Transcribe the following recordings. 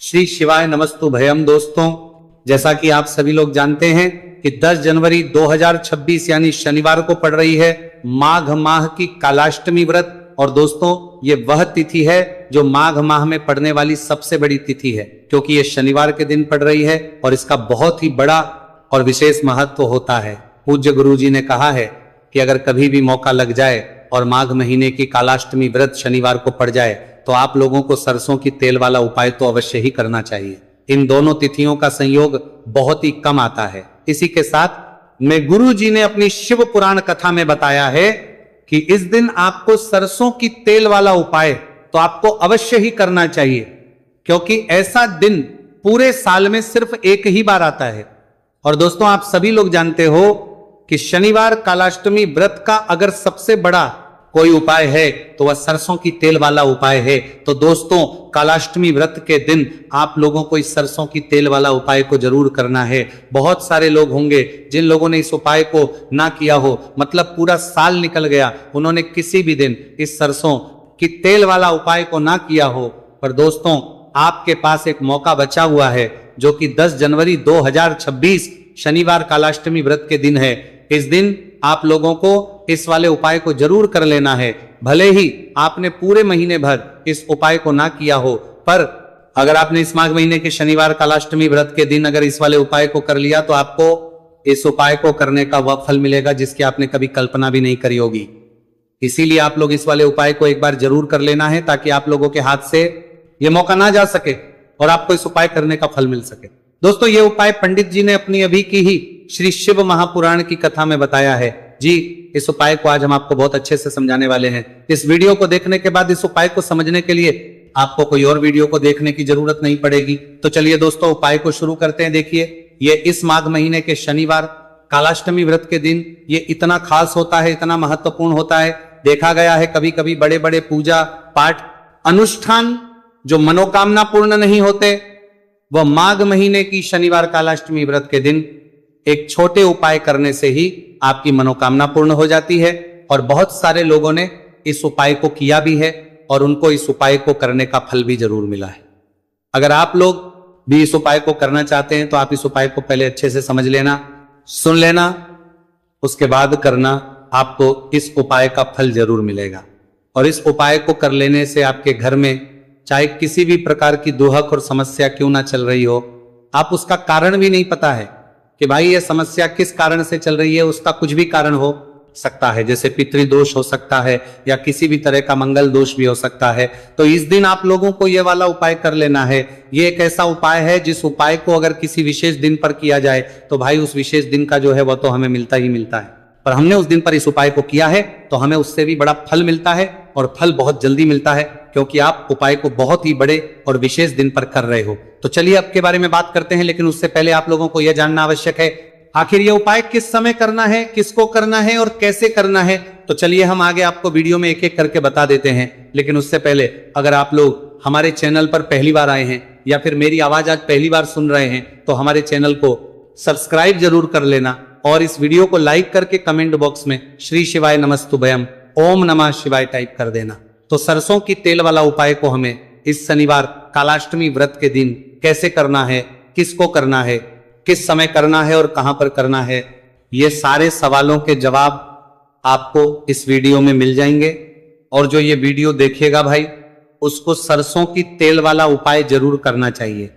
श्री शिवाय नमस्तु भयम। दोस्तों, जैसा कि आप सभी लोग जानते हैं कि 10 जनवरी 2026 यानी शनिवार को पड़ रही है माघ माह की कालाष्टमी व्रत। और दोस्तों, ये वह तिथि है जो माघ माह में पड़ने वाली सबसे बड़ी तिथि है, क्योंकि ये शनिवार के दिन पड़ रही है और इसका बहुत ही बड़ा और विशेष महत्व होता है। पूज्य गुरुजी ने कहा है कि अगर कभी भी मौका लग जाए और माघ महीने की कालाष्टमी व्रत शनिवार को पड़ जाए तो आप लोगों को सरसों की तेल वाला उपाय तो अवश्य ही करना चाहिए। इन दोनों तिथियों का संयोग बहुत ही कम आता है। इसी के साथ में गुरु जी ने अपनी शिव पुराण कथा में बताया है कि इस दिन आपको सरसों की तेल वाला उपाय तो आपको अवश्य ही करना चाहिए, क्योंकि ऐसा दिन पूरे साल में सिर्फ एक ही बार आता है। और दोस्तों, आप सभी लोग जानते हो कि शनिवार कालाष्टमी व्रत का अगर सबसे बड़ा कोई उपाय है तो वह सरसों की तेल वाला उपाय है। तो दोस्तों, कालाष्टमी व्रत के दिन आप लोगों को इस सरसों की तेल वाला उपाय को जरूर करना है। बहुत सारे लोग होंगे जिन लोगों ने इस उपाय को ना किया हो, मतलब पूरा साल निकल गया, उन्होंने किसी भी दिन इस सरसों की तेल वाला उपाय को ना किया हो। पर दोस्तों, आपके पास एक मौका बचा हुआ है, जो कि 10 जनवरी 2026 शनिवार कालाष्टमी व्रत के दिन है। इस दिन आप लोगों को इस वाले उपाय को जरूर कर लेना है। भले ही आपने पूरे महीने भर इस उपाय को ना किया हो, पर अगर आपने इस माघ महीने के शनिवार कालाष्टमी व्रत के दिन अगर इस वाले उपाय को कर लिया तो आपको इस उपाय को करने का वह फल मिलेगा जिसकी आपने कभी कल्पना भी नहीं करी होगी। इसीलिए आप लोग इस वाले उपाय को एक बार जरूर कर लेना है, ताकि आप लोगों के हाथ से यह मौका ना जा सके और आपको इस उपाय करने का फल मिल सके। दोस्तों, ये उपाय पंडित जी ने अपनी अभी की ही श्री शिव महापुराण की कथा में बताया है जी। इस उपाय को आज हम आपको बहुत अच्छे से समझाने वाले हैं। इस वीडियो को देखने के बाद इस उपाय को समझने के लिए आपको कोई और वीडियो को देखने की जरूरत नहीं पड़ेगी। तो चलिए दोस्तों, उपाय को शुरू करते हैं। देखिए, ये इस माघ महीने के शनिवार कालाष्टमी व्रत के दिन ये इतना खास होता है, इतना महत्वपूर्ण होता है। देखा गया है कभी कभी बड़े बड़े पूजा पाठ अनुष्ठान जो मनोकामना पूर्ण नहीं होते, वह माघ महीने की शनिवार कालाष्टमी व्रत के दिन एक छोटे उपाय करने से ही आपकी मनोकामना पूर्ण हो जाती है। और बहुत सारे लोगों ने इस उपाय को किया भी है और उनको इस उपाय को करने का फल भी जरूर मिला है। अगर आप लोग भी इस उपाय को करना चाहते हैं तो आप इस उपाय को पहले अच्छे से समझ लेना, सुन लेना, उसके बाद करना। आपको इस उपाय का फल जरूर मिलेगा। और इस उपाय को कर लेने से आपके घर में चाहे किसी भी प्रकार की दुहक और समस्या क्यों ना चल रही हो, आप उसका कारण भी नहीं पता है कि भाई ये समस्या किस कारण से चल रही है, उसका कुछ भी कारण हो सकता है, जैसे पितृदोष हो सकता है या किसी भी तरह का मंगल दोष भी हो सकता है। तो इस दिन आप लोगों को ये वाला उपाय कर लेना है। ये एक ऐसा उपाय है जिस उपाय को अगर किसी विशेष दिन पर किया जाए तो भाई उस विशेष दिन का जो है वह तो हमें मिलता ही मिलता है। पर हमने उस दिन पर इस उपाय को किया है तो हमें उससे भी बड़ा फल मिलता है, और फल बहुत जल्दी मिलता है, क्योंकि आप उपाय को बहुत ही बड़े और विशेष दिन पर कर रहे हो। तो चलिए अब के बारे में बात करते हैं, लेकिन उससे पहले आप लोगों को यह जानना आवश्यक है आखिर यह उपाय किस समय करना है, किसको करना है और कैसे करना है। तो चलिए हम आगे आपको वीडियो में एक एक करके बता देते हैं। लेकिन उससे पहले अगर आप लोग हमारे चैनल पर पहली बार आए हैं या फिर मेरी आवाज आज पहली बार सुन रहे हैं तो हमारे चैनल को सब्सक्राइब जरूर कर लेना, और इस वीडियो को लाइक करके कमेंट बॉक्स में श्री शिवाय नमस्तुभयम ओम नमः शिवाय टाइप कर देना। तो सरसों की तेल वाला उपाय को हमें इस शनिवार कालाष्टमी व्रत के दिन कैसे करना है, किसको करना है, किस समय करना है और कहां पर करना है, ये सारे सवालों के जवाब आपको इस वीडियो में मिल जाएंगे। और जो ये वीडियो देखेगा भाई, उसको सरसों की तेल वाला उपाय जरूर करना चाहिए,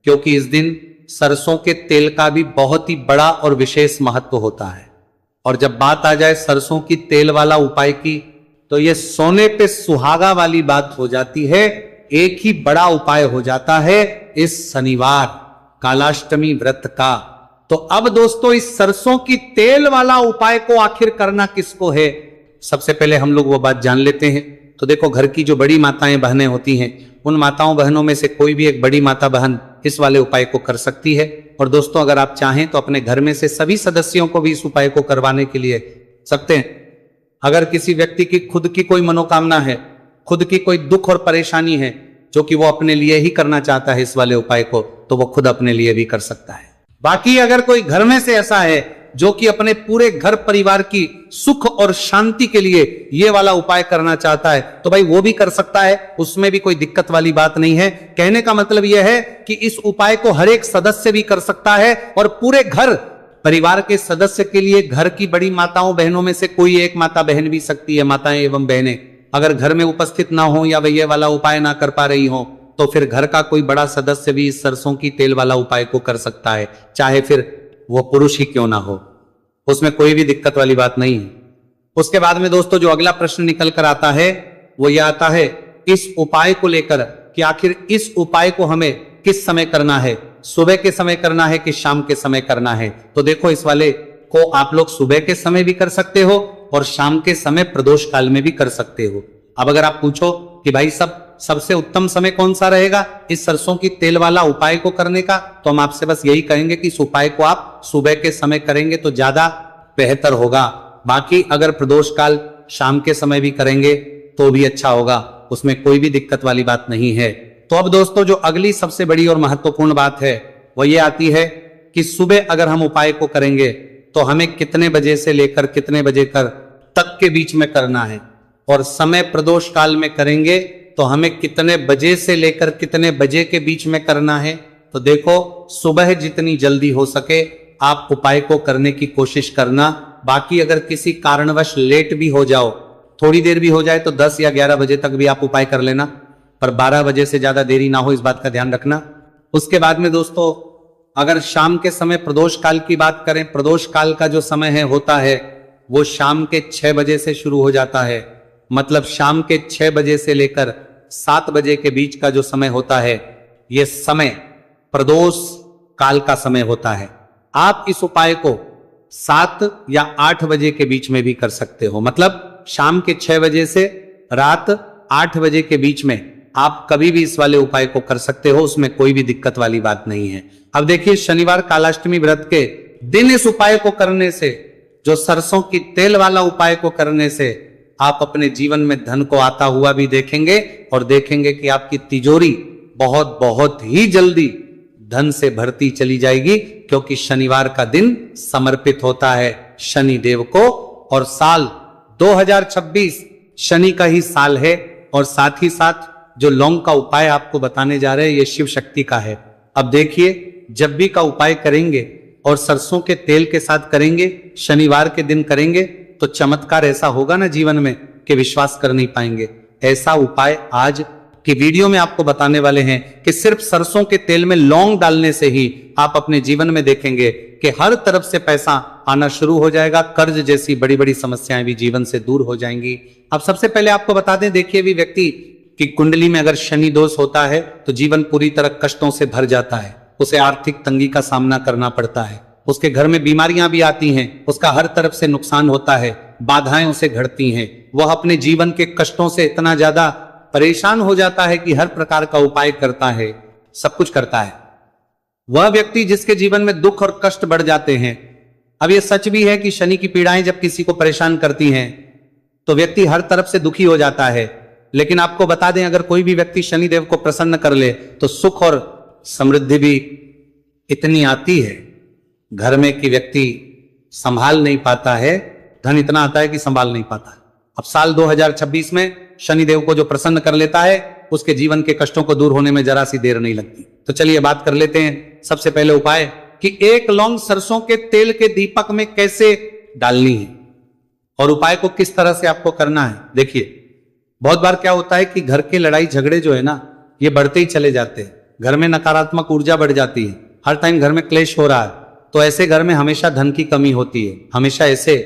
क्योंकि इस दिन सरसों के तेल का भी बहुत ही बड़ा और विशेष महत्व होता है। और जब बात आ जाए सरसों की तेल वाला उपाय की, तो यह सोने पे सुहागा वाली बात हो जाती है। एक ही बड़ा उपाय हो जाता है इस शनिवार कालाष्टमी व्रत का। तो अब दोस्तों, इस सरसों की तेल वाला उपाय को आखिर करना किसको है, सबसे पहले हम लोग वो बात जान लेते हैं। तो देखो, घर की जो बड़ी माताएं बहनें होती हैं, उन माताओं बहनों में से कोई भी एक बड़ी माता बहन इस वाले उपाय को कर सकती है। और दोस्तों, अगर आप चाहें तो अपने घर में से सभी सदस्यों को भी इस उपाय को करवाने के लिए सकते हैं। अगर किसी व्यक्ति की खुद की कोई मनोकामना है, खुद की कोई दुख और परेशानी है जो कि वो अपने लिए ही करना चाहता है इस वाले उपाय को, तो वो खुद अपने लिए भी कर सकता है। बाकी अगर कोई घर में से ऐसा है जो कि अपने पूरे घर परिवार की सुख और शांति के लिए ये वाला उपाय करना चाहता है, तो भाई वो भी कर सकता है, उसमें भी कोई दिक्कत वाली बात नहीं है। कहने का मतलब यह है कि इस उपाय को हर एक सदस्य भी कर सकता है और पूरे घर परिवार के सदस्य के लिए घर की बड़ी माताओं बहनों में से कोई एक माता बहन भी सकती है, माताएं एवं बहनें अगर घर में उपस्थित ना हो या वह वाला उपाय ना कर पा रही हो, तो फिर घर का कोई बड़ा सदस्य भी इस सरसों की तेल वाला उपाय को कर सकता है, चाहे फिर वो पुरुष ही क्यों ना हो, उसमें कोई भी दिक्कत वाली बात नहीं है। उसके बाद में दोस्तों जो अगला प्रश्न निकल कर आता है वो ये आता है इस उपाय को लेकर कि आखिर इस उपाय को हमें किस समय करना है, सुबह के समय करना है कि शाम के समय करना है। तो देखो इस वाले को आप लोग सुबह के समय भी कर सकते हो और शाम के समय प्रदोष काल में भी कर सकते हो। अब अगर आप पूछो कि भाई सबसे उत्तम समय कौन सा रहेगा इस सरसों की तेल वाला उपाय को करने का, तो हम आपसे बस यही कहेंगे कि इस उपाय को आप सुबह के समय करेंगे तो ज्यादा बेहतर होगा। बाकी अगर प्रदोष काल शाम के समय भी करेंगे तो भी अच्छा होगा, उसमें कोई भी दिक्कत वाली बात नहीं है। तो अब दोस्तों जो अगली सबसे बड़ी और महत्वपूर्ण बात है वो ये आती है कि सुबह अगर हम उपाय को करेंगे तो हमें कितने बजे से लेकर कितने बजे तक के बीच में करना है, और समय प्रदोष काल में करेंगे तो हमें कितने बजे से लेकर कितने बजे के बीच में करना है। तो देखो सुबह जितनी जल्दी हो सके आप उपाय को करने की कोशिश करना। बाकी अगर किसी कारणवश लेट भी हो जाओ, थोड़ी देर भी हो जाए तो 10 या 11 बजे तक भी आप उपाय कर लेना, पर 12 बजे से ज्यादा देरी ना हो, इस बात का ध्यान रखना। उसके बाद में दोस्तों अगर शाम के समय प्रदोष काल की बात करें, प्रदोष काल का जो समय है होता है वो शाम के 6 बजे से शुरू हो जाता है, मतलब शाम के 6 बजे से लेकर 7 बजे के बीच का जो समय होता है यह समय प्रदोष काल का समय होता है। आप इस उपाय को 7 या 8 बजे के बीच में भी कर सकते हो, मतलब शाम के 6 बजे से रात 8 बजे के बीच में आप कभी भी इस वाले उपाय को कर सकते हो, उसमें कोई भी दिक्कत वाली बात नहीं है। अब देखिए शनिवार कालाष्टमी व्रत के दिन इस उपाय को करने से, जो सरसों की तेल वाला उपाय को करने से आप अपने जीवन में धन को आता हुआ भी देखेंगे और देखेंगे कि आपकी तिजोरी बहुत बहुत ही जल्दी धन से भरती चली जाएगी, क्योंकि शनिवार का दिन समर्पित होता है शनि देव को और साल 2026 शनि का ही साल है। और साथ ही साथ जो लौंग का उपाय आपको बताने जा रहे हैं ये शिव शक्ति का है। अब देखिए जब भी का उपाय करेंगे और सरसों के तेल के साथ करेंगे, शनिवार के दिन करेंगे, तो चमत्कार ऐसा होगा ना जीवन में कि विश्वास कर नहीं पाएंगे। ऐसा उपाय आज की वीडियो में आपको बताने वाले हैं कि सिर्फ सरसों के तेल में लौंग डालने से ही आप अपने जीवन में देखेंगे कि हर तरफ से पैसा आना शुरू हो जाएगा, कर्ज जैसी बड़ी बड़ी समस्याएं भी जीवन से दूर हो जाएंगी। अब सबसे पहले आपको बता दें, देखिए भी व्यक्ति की कुंडली में अगर शनि दोष होता है तो जीवन पूरी तरह कष्टों से भर जाता है, उसे आर्थिक तंगी का सामना करना पड़ता है, उसके घर में बीमारियां भी आती हैं, उसका हर तरफ से नुकसान होता है, बाधाएं उसे घटती हैं, वह अपने जीवन के कष्टों से इतना ज्यादा परेशान हो जाता है कि हर प्रकार का उपाय करता है, सब कुछ करता है। वह व्यक्ति जिसके जीवन में दुख और कष्ट बढ़ जाते हैं। अब यह सच भी है कि शनि की पीड़ाएं जब किसी को परेशान करती हैं तो व्यक्ति हर तरफ से दुखी हो जाता है, लेकिन आपको बता दें अगर कोई भी व्यक्ति शनि देव को प्रसन्न कर ले तो सुख और समृद्धि भी इतनी आती है घर में कि व्यक्ति संभाल नहीं पाता है, धन इतना आता है कि संभाल नहीं पाता है। अब साल 2026 में शनिदेव को जो प्रसन्न कर लेता है उसके जीवन के कष्टों को दूर होने में जरा सी देर नहीं लगती। तो चलिए बात कर लेते हैं सबसे पहले उपाय कि एक लौंग सरसों के तेल के दीपक में कैसे डालनी है और उपाय को किस तरह से आपको करना है। देखिए बहुत बार क्या होता है कि घर के लड़ाई झगड़े जो है ना ये बढ़ते ही चले जाते हैं, घर में नकारात्मक ऊर्जा बढ़ जाती है, हर टाइम घर में क्लेश हो रहा है, तो ऐसे घर में हमेशा धन की कमी होती है, हमेशा ऐसे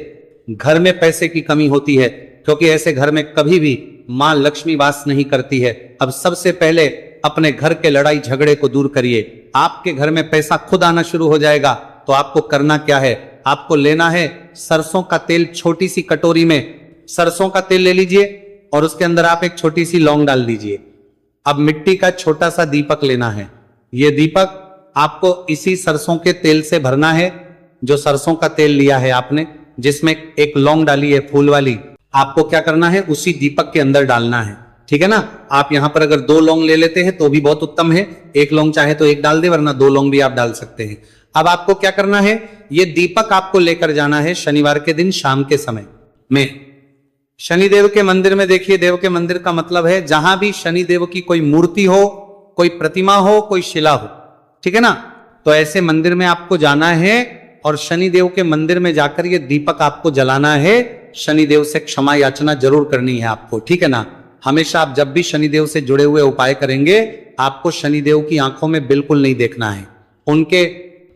घर में पैसे की कमी होती है, क्योंकि ऐसे घर में कभी भी मां लक्ष्मी वास नहीं करती है। अब सबसे पहले अपने घर के लड़ाई झगड़े को दूर करिए, आपके घर में पैसा खुद आना शुरू हो जाएगा। तो आपको करना क्या है, आपको लेना है सरसों का तेल, छोटी सी कटोरी में सरसों का तेल ले लीजिए और उसके अंदर आप एक छोटी सी लौंग डाल दीजिए। अब मिट्टी का छोटा सा दीपक लेना है, यह दीपक आपको इसी सरसों के तेल से भरना है। जो सरसों का तेल लिया है आपने, जिसमें एक लौंग डाली है फूल वाली, आपको क्या करना है उसी दीपक के अंदर डालना है, ठीक है ना। आप यहां पर अगर 2 लौंग ले लेते हैं तो भी बहुत उत्तम है, 1 लौंग चाहे तो 1 डाल दे, वरना 2 लौंग भी आप डाल सकते हैं। अब आपको क्या करना है, ये दीपक आपको लेकर जाना है शनिवार के दिन शाम के समय में शनिदेव के मंदिर में। देखिए, देव के मंदिर का मतलब है जहां भी शनिदेव की कोई मूर्ति हो, कोई प्रतिमा हो, कोई शिला हो, ठीक है ना। तो ऐसे मंदिर में आपको जाना है और शनिदेव के मंदिर में जाकर ये दीपक आपको जलाना है। शनिदेव से क्षमा याचना जरूर करनी है आपको, ठीक है ना। हमेशा आप जब भी शनिदेव से जुड़े हुए उपाय करेंगे, आपको शनिदेव की आंखों में बिल्कुल नहीं देखना है, उनके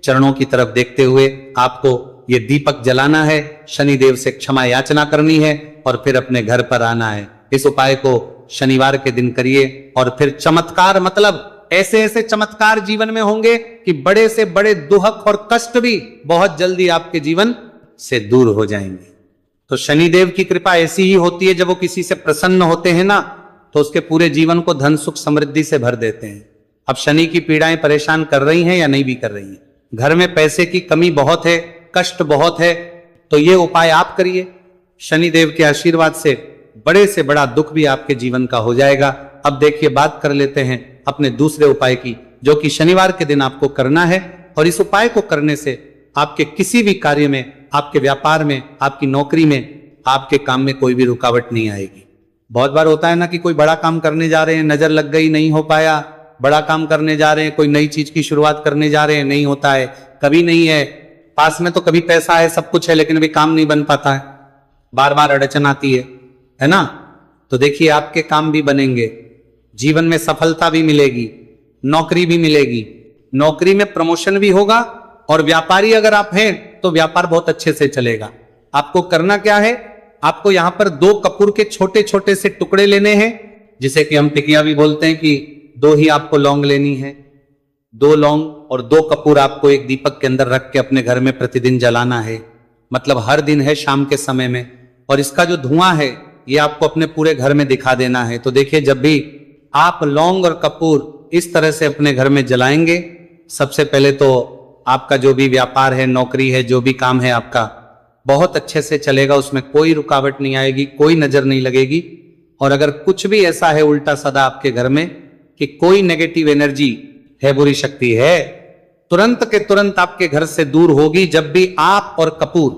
चरणों की तरफ देखते हुए आपको ये दीपक जलाना है, शनिदेव से क्षमा याचना करनी है और फिर अपने घर पर आना है। इस उपाय को शनिवार के दिन करिए और फिर चमत्कार, मतलब ऐसे ऐसे चमत्कार जीवन में होंगे कि बड़े से बड़े दुख और कष्ट भी बहुत जल्दी आपके जीवन से दूर हो जाएंगे। तो शनिदेव की कृपा ऐसी ही होती है, जब वो किसी से प्रसन्न होते हैं ना, तो उसके पूरे जीवन को धन सुख समृद्धि से भर देते हैं। अब शनि की पीड़ाएं परेशान कर रही हैं या नहीं भी कर रही हैं, घर में पैसे की कमी बहुत है, कष्ट बहुत है, तो ये उपाय आप करिए। शनिदेव के आशीर्वाद से बड़ा दुख भी आपके जीवन का हो जाएगा। अब देखिए, बात कर लेते हैं अपने दूसरे उपाय की, जो कि शनिवार के दिन आपको करना है। और इस उपाय को करने से आपके किसी भी कार्य में, आपके व्यापार में, आपकी नौकरी में, आपके काम में कोई भी रुकावट नहीं आएगी। बहुत बार होता है ना कि कोई बड़ा काम करने जा रहे हैं, नजर लग गई, नहीं हो पाया। बड़ा काम करने जा रहे हैं, कोई नई चीज की शुरुआत करने जा रहे हैं, नहीं होता है, कभी नहीं है। पास में तो कभी पैसा है, सब कुछ है, लेकिन अभी काम नहीं बन पाता है, बार बार अड़चन आती है ना। तो देखिए, आपके काम भी बनेंगे, जीवन में सफलता भी मिलेगी, नौकरी भी मिलेगी, नौकरी में प्रमोशन भी होगा, और व्यापारी अगर आप हैं तो व्यापार बहुत अच्छे से चलेगा। आपको करना क्या है, आपको यहां पर 2 कपूर के छोटे छोटे से टुकड़े लेने हैं, जिसे कि हम टिकिया भी बोलते हैं, कि 2 ही आपको लौंग लेनी है। 2 लौंग और 2 कपूर आपको एक दीपक के अंदर रख के अपने घर में प्रतिदिन जलाना है, मतलब हर दिन है शाम के समय में। और इसका जो धुआं है ये आपको अपने पूरे घर में दिखा देना है। तो देखिए, जब भी आप लौंग और कपूर इस तरह से अपने घर में जलाएंगे, सबसे पहले तो आपका जो भी व्यापार है, नौकरी है, जो भी काम है आपका बहुत अच्छे से चलेगा, उसमें कोई रुकावट नहीं आएगी, कोई नजर नहीं लगेगी। और अगर कुछ भी ऐसा है उल्टा सदा आपके घर में कि कोई नेगेटिव एनर्जी है, बुरी शक्ति है, तुरंत के तुरंत आपके घर से दूर होगी। जब भी आप और कपूर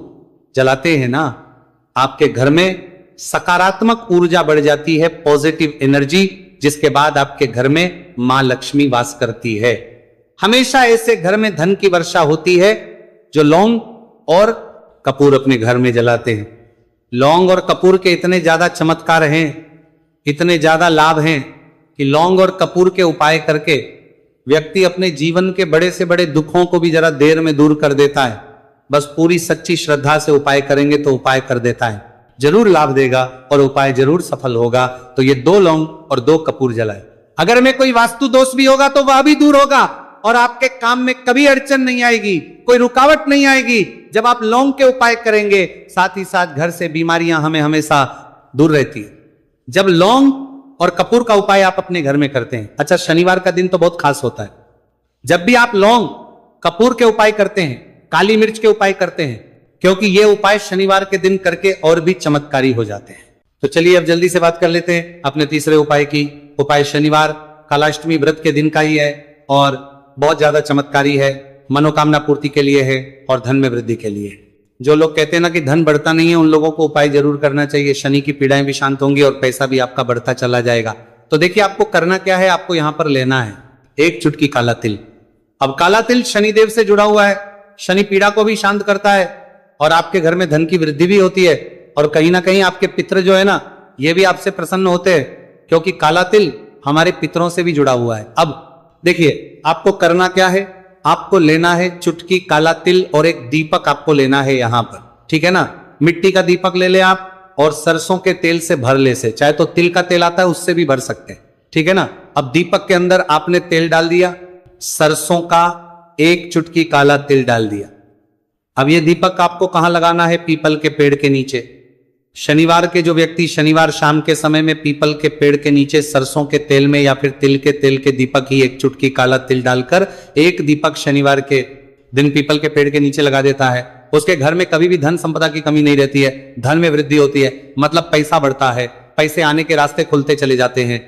जलाते हैं ना, आपके घर में सकारात्मक ऊर्जा बढ़ जाती है, पॉजिटिव एनर्जी, जिसके बाद आपके घर में मां लक्ष्मी वास करती है। हमेशा ऐसे घर में धन की वर्षा होती है जो लौंग और कपूर अपने घर में जलाते हैं। लौंग और कपूर के इतने ज्यादा चमत्कार हैं, इतने ज्यादा लाभ हैं कि लौंग और कपूर के उपाय करके व्यक्ति अपने जीवन के बड़े से बड़े दुखों को भी जरा देर में दूर कर देता है। बस पूरी सच्ची श्रद्धा से उपाय करेंगे तो उपाय कर देता है, जरूर लाभ देगा और उपाय जरूर सफल होगा। तो ये 2 लौंग और 2 कपूर जलाए। अगर में कोई वास्तु दोष भी होगा तो वह भी दूर होगा और आपके काम में कभी अड़चन नहीं आएगी, कोई रुकावट नहीं आएगी। जब आप लौंग के उपाय करेंगे, साथ ही साथ घर से बीमारियां हमें हमेशा दूर रहती है। जब लौंग और कपूर का उपाय आप अपने घर में करते हैं, अच्छा शनिवार का दिन तो बहुत खास होता है, जब भी आप लौंग कपूर के उपाय करते हैं, काली मिर्च के उपाय करते हैं, क्योंकि ये उपाय शनिवार के दिन करके और भी चमत्कारी हो जाते हैं। तो चलिए अब जल्दी से बात कर लेते हैं अपने तीसरे उपाय की। उपाय शनिवार कालाष्टमी व्रत के दिन का ही है और बहुत ज्यादा चमत्कारी है, मनोकामना पूर्ति के लिए है और धन में वृद्धि के लिए। जो लोग कहते हैं ना कि धन बढ़ता नहीं है, उन लोगों को उपाय जरूर करना चाहिए। शनि की पीड़ाएं भी शांत होंगी और पैसा भी आपका बढ़ता चला जाएगा। तो देखिए, आपको करना क्या है, आपको यहां पर लेना है 1 चुटकी काला तिल। अब काला तिल शनिदेव से जुड़ा हुआ है, शनि पीड़ा को भी शांत करता है और आपके घर में धन की वृद्धि भी होती है। और कहीं ना कहीं आपके पितर जो है ना, ये भी आपसे प्रसन्न होते हैं, क्योंकि काला तिल हमारे पितरों से भी जुड़ा हुआ है। अब देखिए, आपको करना क्या है, आपको लेना है चुटकी काला तिल और एक दीपक आपको लेना है यहां पर, ठीक है ना। मिट्टी का दीपक ले ले आप और सरसों के तेल से भर ले से, चाहे तो तिल का तेल आता है उससे भी भर सकते हैं, ठीक है ना। अब दीपक के अंदर आपने तेल डाल दिया, सरसों का 1 चुटकी काला तिल डाल दिया। अब ये दीपक आपको कहां लगाना है, पीपल के पेड़ के नीचे। शनिवार के जो व्यक्ति शनिवार शाम के समय में पीपल के पेड़ के नीचे सरसों के तेल में या फिर तिल के तेल के दीपक ही 1 चुटकी काला तिल डालकर 1 दीपक शनिवार के दिन पीपल के पेड़ के नीचे लगा देता है, उसके घर में कभी भी धन संपदा की कमी नहीं रहती है, धन में वृद्धि होती है, मतलब पैसा बढ़ता है, पैसे आने के रास्ते खुलते चले जाते हैं।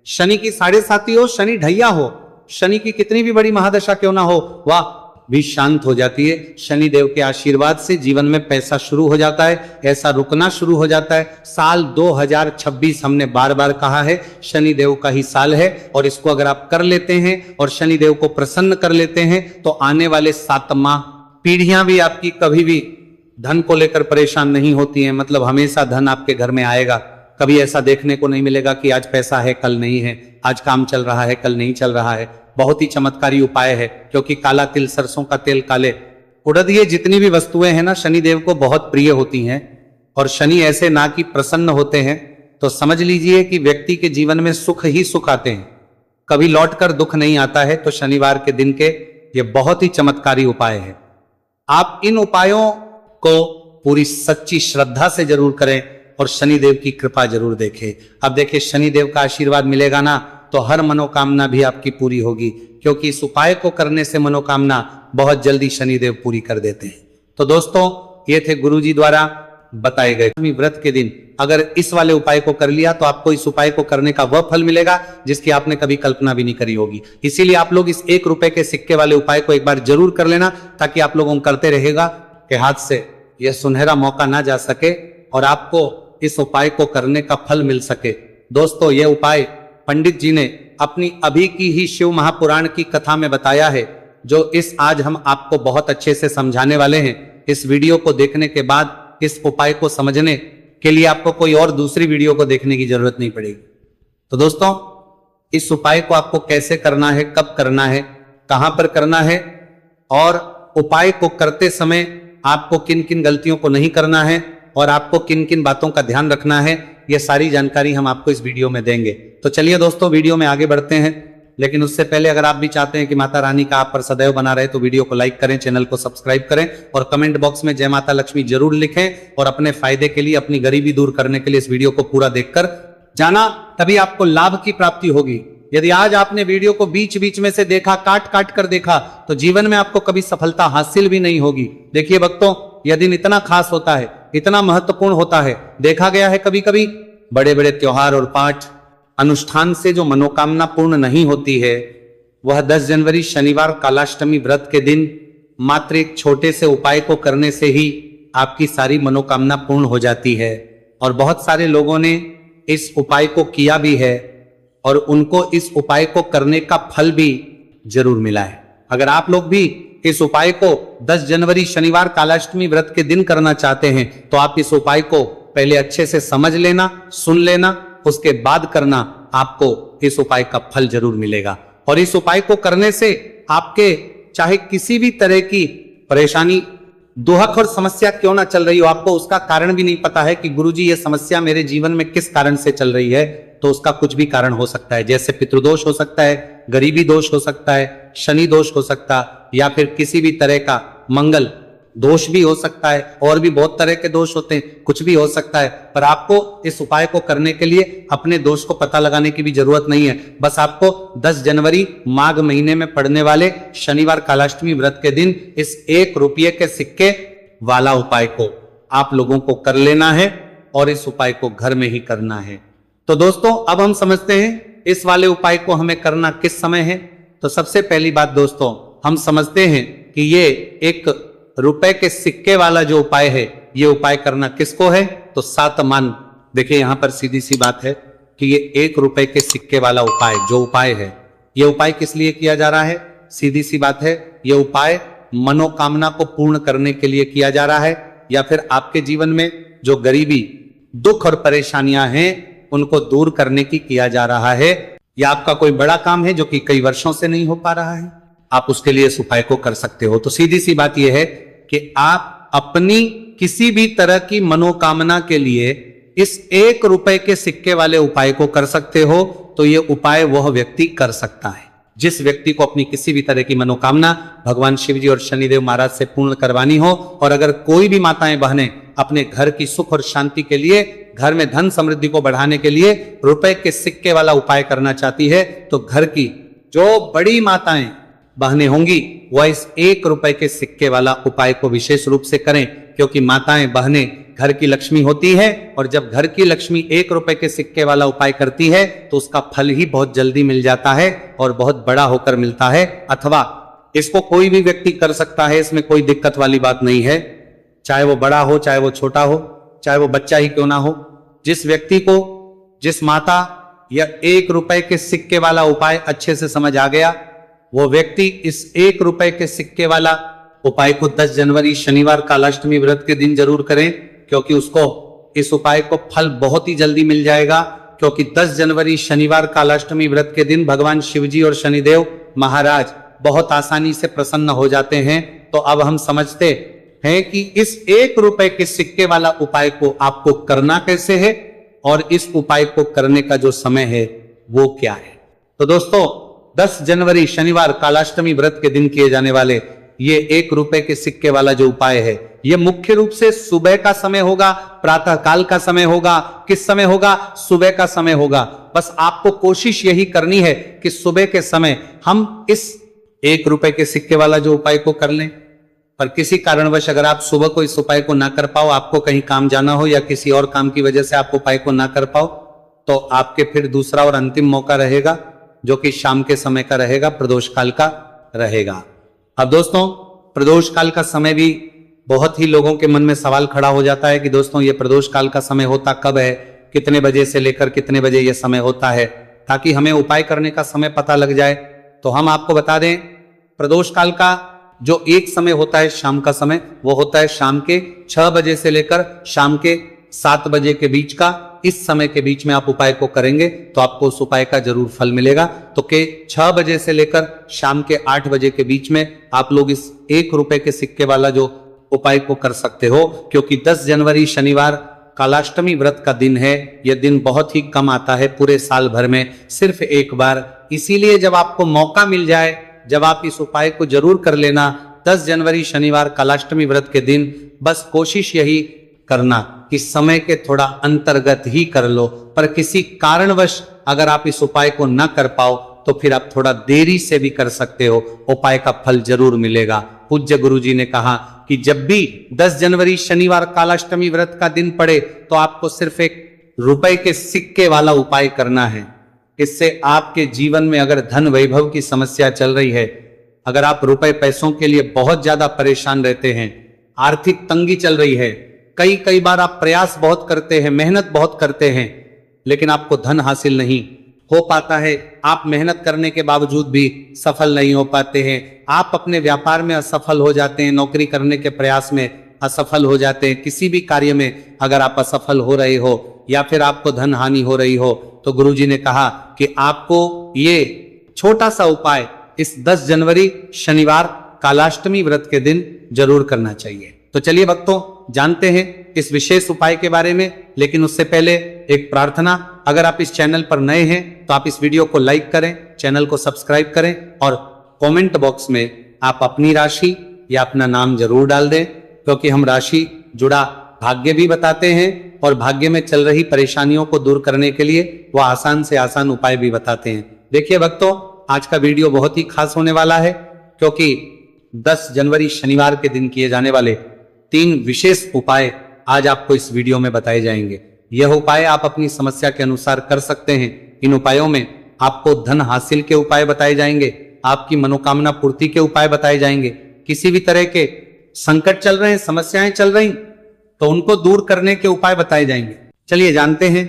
शनि की 7.5 हो, शनि ढैया हो, शनि की कितनी भी बड़ी महादशा क्यों ना हो, वह भी शांत हो जाती है। शनिदेव के आशीर्वाद से जीवन में पैसा शुरू हो जाता है, ऐसा रुकना शुरू हो जाता है। साल 2026 हमने बार बार कहा है शनिदेव का ही साल है, और इसको अगर आप कर लेते हैं और शनिदेव को प्रसन्न कर लेते हैं तो आने वाले 7 माह पीढ़ियां भी आपकी कभी भी धन को लेकर परेशान नहीं होती हैं। मतलब हमेशा धन आपके घर में आएगा। कभी ऐसा देखने को नहीं मिलेगा कि आज पैसा है कल नहीं है, आज काम चल रहा है कल नहीं चल रहा है। बहुत ही चमत्कारी उपाय है, क्योंकि काला तिल, सरसों का तेल, काले उड़द, ये जितनी भी वस्तुएं हैं ना शनिदेव को बहुत प्रिय होती हैं। और शनि ऐसे ना कि प्रसन्न होते हैं तो समझ लीजिए कि व्यक्ति के जीवन में सुख ही सुख आते हैं, कभी लौटकर दुख नहीं आता है। तो शनिवार के दिन के ये बहुत ही चमत्कारी उपाय है। आप इन उपायों को पूरी सच्ची श्रद्धा से जरूर करें और शनिदेव की कृपा जरूर देखें। अब देखिए शनिदेव का आशीर्वाद मिलेगा ना तो हर मनोकामना भी आपकी पूरी होगी, क्योंकि इस उपाय को करने से मनोकामना बहुत जल्दी शनिदेव पूरी कर देते हैं। तो दोस्तों ये थे गुरुजी द्वारा बताए गए व्रत के दिन अगर इस वाले उपाय को कर लिया तो आपको इस उपाय को करने का वह फल मिलेगा जिसकी आपने कभी कल्पना भी नहीं करी होगी। इसीलिए आप लोग इस 1 रुपए के सिक्के वाले उपाय को एक बार जरूर कर लेना, ताकि आप लोगों को करते रहेगा कि हाथ से यह सुनहरा मौका ना जा सके और आपको इस उपाय को करने का फल मिल सके। दोस्तों यह उपाय पंडित जी ने अपनी अभी की ही शिव महापुराण की कथा में बताया है, जो इस आज हम आपको बहुत अच्छे से समझाने वाले हैं। इस वीडियो को देखने के बाद इस उपाय को समझने के लिए आपको कोई और दूसरी वीडियो को देखने की जरूरत नहीं पड़ेगी। तो दोस्तों इस उपाय को आपको कैसे करना है, कब करना है, कहां पर करना है और उपाय को करते समय आपको किन किन गलतियों को नहीं करना है और आपको किन किन बातों का ध्यान रखना है, यह सारी जानकारी हम आपको इस वीडियो में देंगे। तो चलिए दोस्तों वीडियो में आगे बढ़ते हैं, लेकिन उससे पहले अगर आप भी चाहते हैं कि माता रानी का आप पर सदैव बना रहे तो वीडियो को लाइक करें, चैनल को सब्सक्राइब करें और कमेंट बॉक्स में जय माता लक्ष्मी जरूर लिखें। और अपने फायदे के लिए, अपनी गरीबी दूर करने के लिए इस वीडियो को पूरा देखकर जाना, तभी आपको लाभ की प्राप्ति होगी। यदि आज आपने वीडियो को बीच बीच में से देखा, काट काट कर देखा, तो जीवन में आपको कभी सफलता हासिल भी नहीं होगी। देखिए भक्तों, यह दिन इतना खास होता है, इतना महत्वपूर्ण होता है। देखा गया है कभी कभी बड़े बड़े त्योहार और पाठ अनुष्ठान से जो मनोकामना पूर्ण नहीं होती है, वह 10 जनवरी शनिवार कालाष्टमी व्रत के दिन मात्र एक छोटे से उपाय को करने से ही आपकी सारी मनोकामना पूर्ण हो जाती है। और बहुत सारे लोगों ने इस उपाय को किया भी है और उनको इस उपाय को करने का फल भी जरूर मिला है। अगर आप लोग भी इस उपाय को 10 जनवरी शनिवार कालाष्टमी व्रत के दिन करना चाहते हैं तो आप इस उपाय को पहले अच्छे से समझ लेना, सुन लेना, उसके बाद करना, आपको इस उपाय का फल जरूर मिलेगा। और इस उपाय को करने से आपके चाहे किसी भी तरह की परेशानी, दुहक और समस्या क्यों ना चल रही हो, आपको उसका कारण भी नहीं पता है कि गुरुजी ये समस्या मेरे जीवन में किस कारण से चल रही है, तो उसका कुछ भी कारण हो सकता है। जैसे पितृदोष हो सकता है, गरीबी दोष हो सकता है, शनि दोष हो सकता है, या फिर किसी भी तरह का मंगल दोष भी हो सकता है, और भी बहुत तरह के दोष होते हैं, कुछ भी हो सकता है। पर आपको इस उपाय को करने के लिए अपने दोष को पता लगाने की भी जरूरत नहीं है। बस आपको 10 जनवरी माघ महीने में पड़ने वाले शनिवार कालाष्टमी व्रत के दिन इस 1 रुपये के सिक्के वाला उपाय को आप लोगों को कर लेना है और इस उपाय को घर में ही करना है। तो दोस्तों अब हम समझते हैं इस वाले उपाय को हमें करना किस समय है। तो सबसे पहली बात दोस्तों, हम समझते हैं कि ये 1 रुपए के सिक्के वाला जो उपाय है, ये उपाय करना किसको है, तो 7 मान। देखिए यहां पर सीधी सी बात है कि ये 1 रुपए के सिक्के वाला उपाय जो उपाय है, ये उपाय किस लिए किया जा रहा है, सीधी सी बात है, ये उपाय मनोकामना को पूर्ण करने के लिए किया जा रहा है, या फिर आपके जीवन में जो गरीबी, दुख और परेशानियां हैं उनको दूर करने की किया जा रहा है। या आपका कोई बड़ा काम है जो कि कई वर्षों से नहीं हो पा रहा है, आप उसके लिए इस उपाय को कर सकते हो। तो सीधी सी बात यह है कि आप अपनी किसी भी तरह की मनोकामना के लिए इस 1 रुपए के सिक्के वाले उपाय को कर सकते हो। तो ये उपाय वह व्यक्ति कर सकता है जिस व्यक्ति को अपनी किसी भी तरह की मनोकामना भगवान शिव जी और शनिदेव महाराज से पूर्ण करवानी हो। और अगर कोई भी माताएं बहनें अपने घर की सुख और शांति के लिए, घर में धन समृद्धि को बढ़ाने के लिए रुपए के सिक्के वाला उपाय करना चाहती है, तो घर की जो बड़ी माताएं बहनें होंगी वह इस 1 रुपए के सिक्के वाला उपाय को विशेष रूप से करें, क्योंकि माताएं बहनें घर की लक्ष्मी होती है। और जब घर की लक्ष्मी 1 रुपए के सिक्के वाला उपाय करती है तो उसका फल ही बहुत जल्दी मिल जाता है और बहुत बड़ा होकर मिलता है। अथवा इसको कोई भी व्यक्ति कर सकता है, इसमें कोई दिक्कत वाली बात नहीं है। चाहे वो बड़ा हो, चाहे वो छोटा हो, चाहे वो बच्चा ही क्यों ना हो। जिस व्यक्ति को, जिस माता या 1 रुपए के सिक्के वाला उपाय अच्छे से समझ आ गया, वो व्यक्ति इस 1 रुपए के सिक्के वाला उपाय को 10 जनवरी शनिवार कालाष्टमी व्रत के दिन जरूर करें, क्योंकि उसको इस उपाय को फल बहुत ही जल्दी मिल जाएगा। क्योंकि 10 जनवरी शनिवार कालाष्टमी व्रत के दिन भगवान शिवजी और शनिदेव महाराज बहुत आसानी से प्रसन्न हो जाते हैं। तो अब हम समझते हैं कि इस 1 रुपए के सिक्के वाला उपाय को आपको करना कैसे है और इस उपाय को करने का जो समय है वो क्या है। तो दोस्तों, 10 जनवरी शनिवार कालाष्टमी व्रत के दिन किए जाने वाले ये 1 रुपए के सिक्के वाला जो उपाय है, ये मुख्य रूप से सुबह का समय होगा, प्रातः काल का समय होगा। किस समय होगा? सुबह का समय होगा। बस आपको कोशिश यही करनी है कि सुबह के समय हम इस 1 रुपए के सिक्के वाला जो उपाय को कर लें। पर किसी कारणवश अगर आप सुबह को इस उपाय को ना कर पाओ, आपको कहीं काम जाना हो या किसी और काम की वजह से आप उपाय को ना कर पाओ, तो आपके फिर दूसरा और अंतिम मौका रहेगा, जो कि शाम के समय का रहेगा, प्रदोष काल का रहेगा। अब दोस्तों, प्रदोष काल का समय भी बहुत ही लोगों के मन में सवाल खड़ा हो जाता है कि दोस्तों ये प्रदोष काल का समय होता कब है, कितने बजे से लेकर कितने बजे ये समय होता है, ताकि हमें उपाय करने का समय पता लग जाए। तो हम आपको बता दें, प्रदोष काल का जो एक समय होता है शाम का समय, वो होता है शाम के 6 बजे से लेकर शाम के 7 बजे के बीच का। इस समय के बीच में आप उपाय को करेंगे तो आपको उस उपाय का जरूर फल मिलेगा। तो के 6 बजे से लेकर शाम के 8 बजे के बीच में आप लोग इस 1 रुपए के सिक्के वाला जो उपाय को कर सकते हो, क्योंकि 10 जनवरी शनिवार कालाष्टमी व्रत का दिन है। यह दिन बहुत ही कम आता है पूरे साल भर में, सिर्फ एक बार। इसीलिए जब आपको मौका मिल जाए, जब आप इस उपाय को जरूर कर लेना 10 जनवरी शनिवार कालाष्टमी व्रत के दिन। बस कोशिश यही करना कि समय के थोड़ा अंतर्गत ही कर लो, पर किसी कारणवश अगर आप इस उपाय को न कर पाओ तो फिर आप थोड़ा देरी से भी कर सकते हो, उपाय का फल जरूर मिलेगा। पूज्य गुरुजी ने कहा कि जब भी 10 जनवरी शनिवार कालाष्टमी व्रत का दिन पड़े तो आपको सिर्फ 1 रुपए के सिक्के वाला उपाय करना है। इससे आपके जीवन में अगर धन वैभव की समस्या चल रही है, अगर आप रुपए पैसों के लिए बहुत ज्यादा परेशान रहते हैं, आर्थिक तंगी चल रही है, कई बार आप प्रयास बहुत करते हैं, मेहनत बहुत करते हैं, लेकिन आपको धन हासिल नहीं हो पाता है, आप मेहनत करने के बावजूद भी सफल नहीं हो पाते हैं, आप अपने व्यापार में असफल हो जाते हैं, नौकरी करने के प्रयास में असफल हो जाते हैं, किसी भी कार्य में अगर आप असफल हो रहे हो या फिर आपको धन हानि हो रही हो, तो गुरुजी ने कहा कि आपको ये छोटा सा उपाय इस 10 जनवरी शनिवार कालाष्टमी व्रत के दिन जरूर करना चाहिए। तो चलिए भक्तों, जानते हैं इस विशेष उपाय के बारे में। लेकिन उससे पहले एक प्रार्थना, अगर आप इस चैनल पर नए हैं तो आप इस वीडियो को लाइक करें, चैनल को सब्सक्राइब करें और कमेंट बॉक्स में आप अपनी राशि या अपना नाम जरूर डाल दें, क्योंकि हम राशि जुड़ा भाग्य भी बताते हैं और भाग्य में चल रही परेशानियों को दूर करने के लिए वह आसान से आसान उपाय भी बताते हैं। देखिए भक्तों, आज का वीडियो बहुत ही खास होने वाला है, क्योंकि 10 जनवरी शनिवार के दिन किए जाने वाले 3 विशेष उपाय आज आपको इस वीडियो में बताए जाएंगे। यह उपाय आप अपनी समस्या के अनुसार कर सकते हैं। इन उपायों में आपको धन हासिल के उपाय बताए जाएंगे, आपकी मनोकामना पूर्ति के उपाय बताए जाएंगे, किसी भी तरह के संकट चल रहे हैं, समस्याएं चल रही तो उनको दूर करने के उपाय बताए जाएंगे। चलिए जानते हैं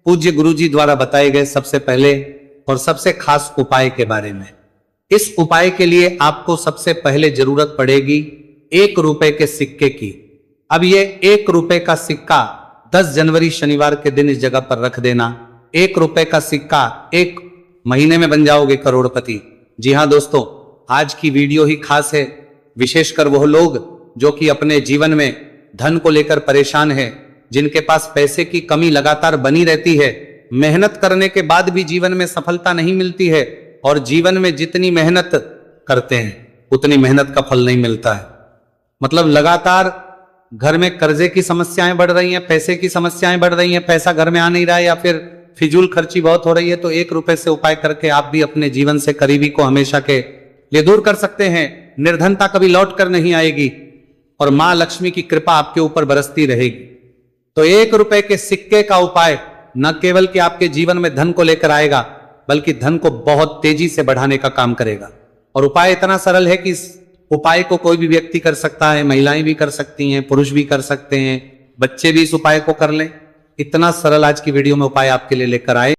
पूज्य गुरुजी द्वारा बताए गए सबसे पहले और सबसे खास उपाय के बारे में। इस उपाय के लिए आपको सबसे पहले जरूरत पड़ेगी 1 रुपए के सिक्के की। अब ये 1 रुपए का सिक्का 10 जनवरी शनिवार के दिन इस जगह पर रख देना। 1 रुपए का सिक्का 1 महीने में बन जाओगे करोड़पति। जी हाँ दोस्तों, आज की वीडियो ही खास है, विशेषकर वह लोग जो कि अपने जीवन में धन को लेकर परेशान है, जिनके पास पैसे की कमी लगातार बनी रहती है, मेहनत करने के बाद भी जीवन में सफलता नहीं मिलती है और जीवन में जितनी मेहनत करते हैं उतनी मेहनत का फल नहीं मिलता है। मतलब लगातार घर में कर्जे की समस्याएं बढ़ रही हैं, पैसे की समस्याएं बढ़ रही हैं, पैसा घर में आ नहीं रहा है या फिर फिजूल खर्ची बहुत हो रही है, तो 1 रुपए से उपाय करके आप भी अपने जीवन से करीबी को हमेशा के लिए दूर कर सकते हैं। निर्धनता कभी लौट कर नहीं आएगी और मां लक्ष्मी की कृपा आपके ऊपर बरसती रहेगी। तो 1 रुपए के सिक्के का उपाय न केवल कि आपके जीवन में धन को लेकर आएगा, बल्कि धन को बहुत तेजी से बढ़ाने का काम करेगा और उपाय इतना सरल है कि इस उपाय को कोई भी व्यक्ति कर सकता है, महिलाएं भी कर सकती हैं, पुरुष भी कर सकते हैं, बच्चे भी इस उपाय को कर लें। इतना सरल आज की वीडियो में उपाय आपके लिए लेकर आए।